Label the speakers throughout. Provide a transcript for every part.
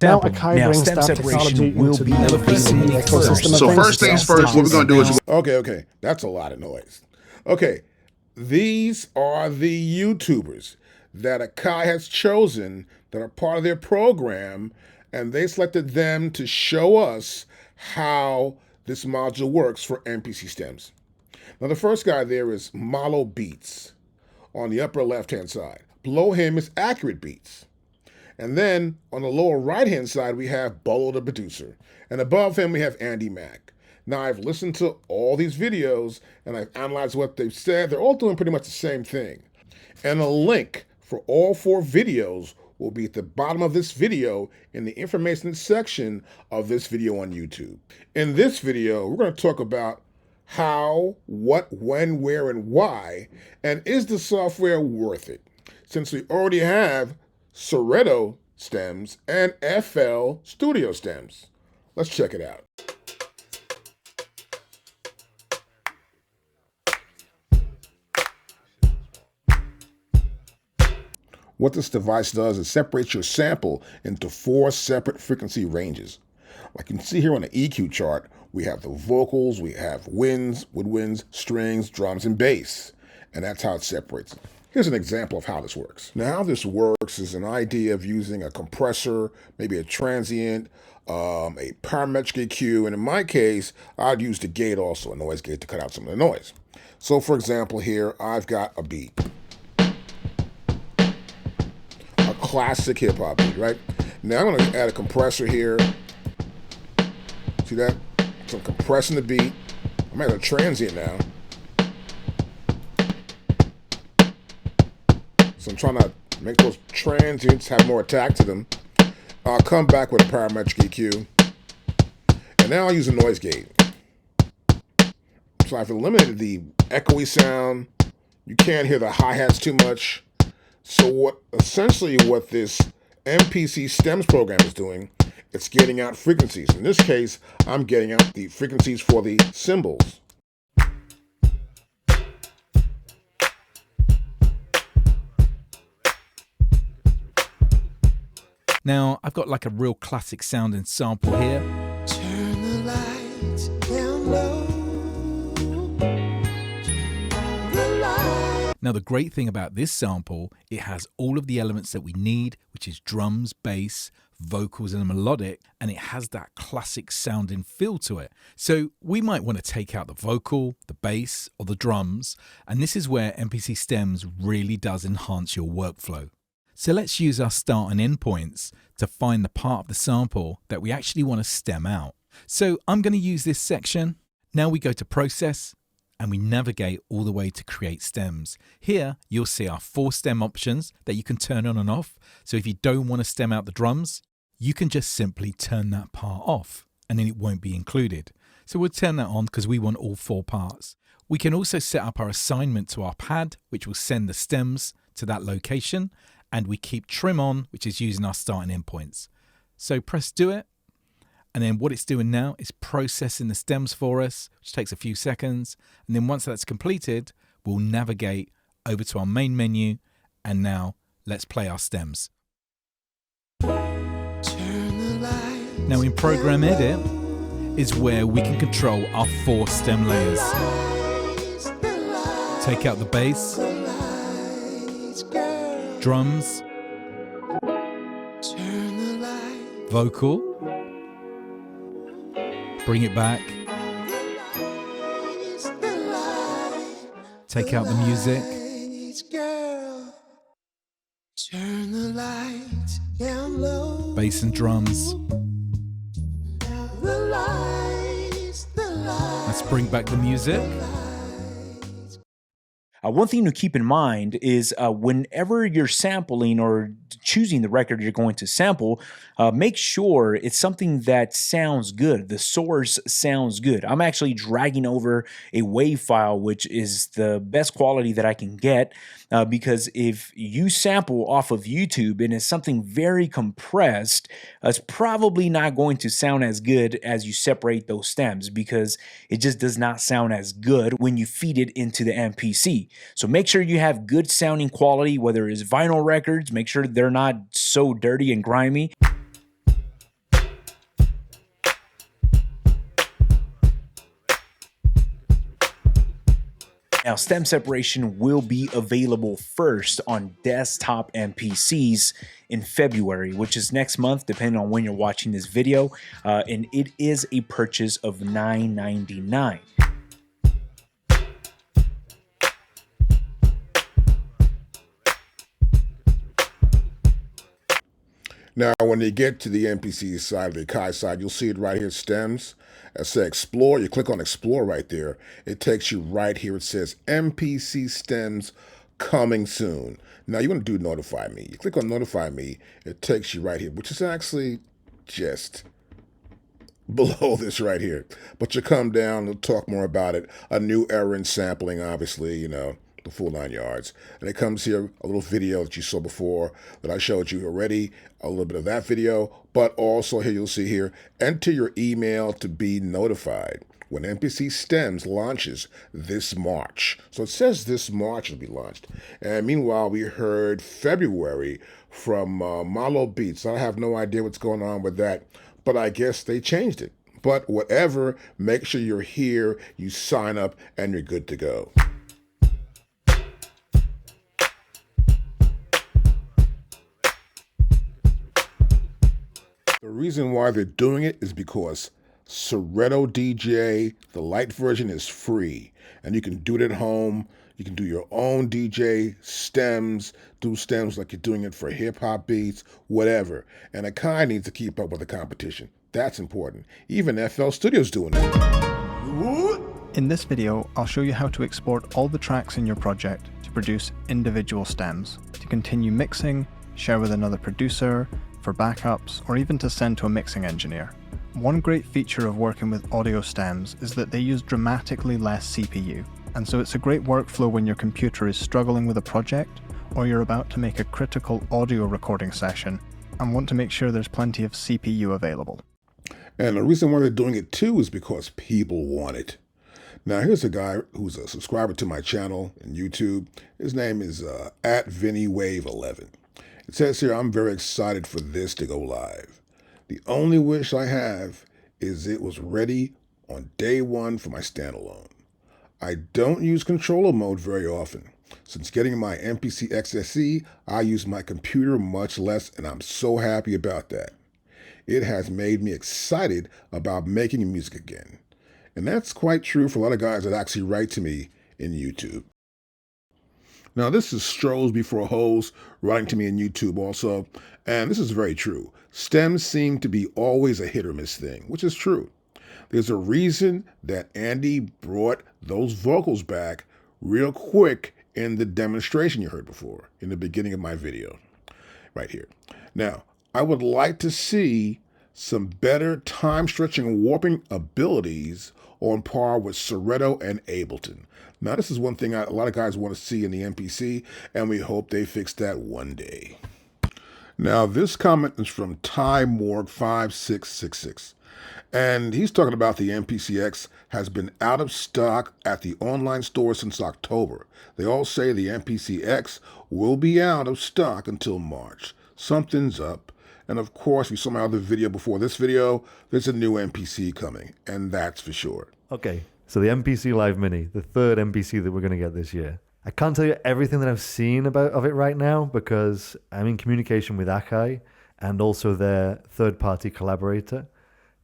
Speaker 1: Now Akai brings
Speaker 2: stem
Speaker 1: that
Speaker 2: separation
Speaker 1: technology
Speaker 2: will
Speaker 1: into
Speaker 2: be
Speaker 1: the
Speaker 2: ecosystem
Speaker 1: ecosystem of
Speaker 3: So
Speaker 1: things.
Speaker 3: first things first, what we're going to do is...
Speaker 4: Okay, that's a lot of noise. Okay, these are the YouTubers that Akai has chosen that are part of their program, and they selected them to show us how this module works for MPC stems. Now the first guy there is Malo Beats on the upper left-hand side. Below him is Accurate Beats. And then on the lower right-hand side, we have Bolo the producer. And above him, we have Andy Mack. Now, I've listened to all these videos, and I've analyzed what they've said. They're all doing pretty much the same thing. And a link for all 4 videos will be at the bottom of this video in the information section of this video on YouTube. In this video, we're going to talk about how, what, when, where, and why, and is the software worth it? Since we already have Soreto stems and FL Studio stems. Let's check it out. What this device does is separates your sample into 4 separate frequency ranges. Like you can see here on the EQ chart, we have the vocals, we have winds, woodwinds, strings, drums, and bass. And that's how it separates it. Here's an example of how this works. Now, how this works is an idea of using a compressor, maybe a transient, a parametric EQ, and in my case, I'd use the gate also, a noise gate, to cut out some of the noise. So for example here, I've got a beat. A classic hip hop beat, right? Now I'm gonna add a compressor here. See that? So I'm compressing the beat. I'm at a transient now. So I'm trying to make those transients have more attack to them. I'll come back with a parametric EQ. And now I'll use a noise gate. So I've eliminated the echoey sound. You can't hear the hi-hats too much. So essentially what this MPC stems program is doing, it's getting out frequencies. In this case, I'm getting out the frequencies for the cymbals.
Speaker 2: Now, I've got like a real classic sounding sample here.
Speaker 5: Turn the lights down low.
Speaker 2: Now, the great thing about this sample, it has all of the elements that we need, which is drums, bass, vocals, and a melodic, and it has that classic sounding feel to it. So we might want to take out the vocal, the bass, or the drums, and this is where MPC Stems really does enhance your workflow. So let's use our start and end points to find the part of the sample that we actually want to stem out. So I'm going to use this section. Now we go to Process, and we navigate all the way to Create Stems. Here, you'll see our 4 stem options that you can turn on and off. So if you don't want to stem out the drums, you can just simply turn that part off, and then it won't be included. So we'll turn that on because we want all 4 parts. We can also set up our assignment to our pad, which will send the stems to that location, and we keep trim on, which is using our start and end points. So press do it. And then what it's doing now is processing the stems for us, which takes a few seconds. And then once that's completed, we'll navigate over to our main menu. And now let's play our stems. Now in Program Edit is where we can control our 4 stem layers. Take out the bass, drums, vocal, bring it back, take out the music, bass and drums. Let's bring back the music.
Speaker 6: One thing to keep in mind is whenever you're sampling or choosing the record you're going to sample, make sure it's something that sounds good. The source sounds good. I'm actually dragging over a WAV file, which is the best quality that I can get, because if you sample off of YouTube and it's something very compressed, it's probably not going to sound as good as you separate those stems, because it just does not sound as good when you feed it into the MPC. So make sure you have good sounding quality, whether it's vinyl records, make sure they're not so dirty and grimy. Now, stem separation will be available first on desktop and PCs in February, which is next month, depending on when you're watching this video, and it is a purchase of $9.99.
Speaker 4: Now, when you get to the MPC side, the Akai side, you'll see it right here, stems. It says Explore. You click on Explore right there. It takes you right here. It says MPC stems coming soon. Now, you want to do Notify Me. You click on Notify Me. It takes you right here, which is actually just below this right here. But you come down, we'll talk more about it. A new era in sampling, obviously, the full 9 yards. And it comes here, a little video that you saw before that I showed you already, a little bit of that video, but also here you'll see here, enter your email to be notified when MPC Stems launches this March. So it says this March it'll be launched. And meanwhile, we heard February from Malo Beats. I have no idea what's going on with that, but I guess they changed it. But whatever, make sure you're here, you sign up, and you're good to go. The reason why they're doing it is because Serato DJ, the light version, is free. And you can do it at home. You can do your own DJ, stems, do stems like you're doing it for hip-hop beats, whatever. And Akai needs to keep up with the competition. That's important. Even FL Studio's doing it.
Speaker 1: In this video, I'll show you how to export all the tracks in your project to produce individual stems, to continue mixing, share with another producer, for backups, or even to send to a mixing engineer. One great feature of working with audio stems is that they use dramatically less CPU, and so it's a great workflow when your computer is struggling with a project, or you're about to make a critical audio recording session and want to make sure there's plenty of CPU available.
Speaker 4: And the reason why they're doing it too is because people want it. Now here's a guy who's a subscriber to my channel in YouTube. His name is @VinnyWave11. It says here, I'm very excited for this to go live. The only wish I have is it was ready on day one for my standalone. I don't use controller mode very often. Since getting my MPC XSE, I use my computer much less, and I'm so happy about that. It has made me excited about making music again. And that's quite true for a lot of guys that actually write to me in YouTube. Now, this is Strolls Before Hoes writing to me in YouTube also, and this is very true. Stems seem to be always a hit or miss thing, which is true. There's a reason that Andy brought those vocals back real quick in the demonstration you heard before, in the beginning of my video, right here. Now, I would like to see some better time-stretching and warping abilities on par with Serato and Ableton. Now, this is one thing a lot of guys want to see in the MPC, and we hope they fix that one day. Now, this comment is from TyMorg5666, and he's talking about the MPCX has been out of stock at the online store since October. They all say the MPCX will be out of stock until March. Something's up. And of course, you saw my other video before this video, there's a new MPC coming, and that's for sure.
Speaker 7: Okay, so the MPC Live Mini, the third MPC that we're going to get this year. I can't tell you everything that I've seen of it right now because I'm in communication with Akai and also their third-party collaborator.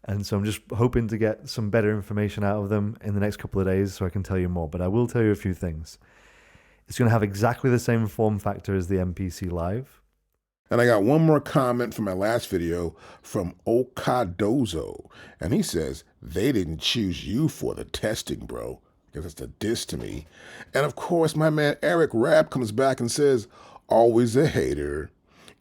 Speaker 7: And so I'm just hoping to get some better information out of them in the next couple of days so I can tell you more. But I will tell you a few things. It's going to have exactly the same form factor as the MPC Live.
Speaker 4: And I got one more comment from my last video from Okadozo. And he says, they didn't choose you for the testing, bro. Because it's a diss to me. And of course, my man Eric Rapp comes back and says, always a hater.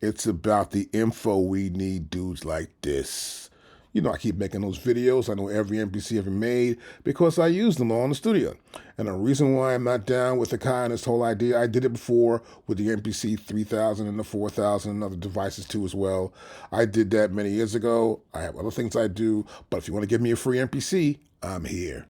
Speaker 4: It's about the info we need dudes like this. You know, I keep making those videos. I know every MPC ever made because I use them all in the studio. And the reason why I'm not down with Akai and this whole idea, I did it before with the MPC 3000 and the 4000 and other devices too as well. I did that many years ago. I have other things I do, but if you want to give me a free MPC, I'm here.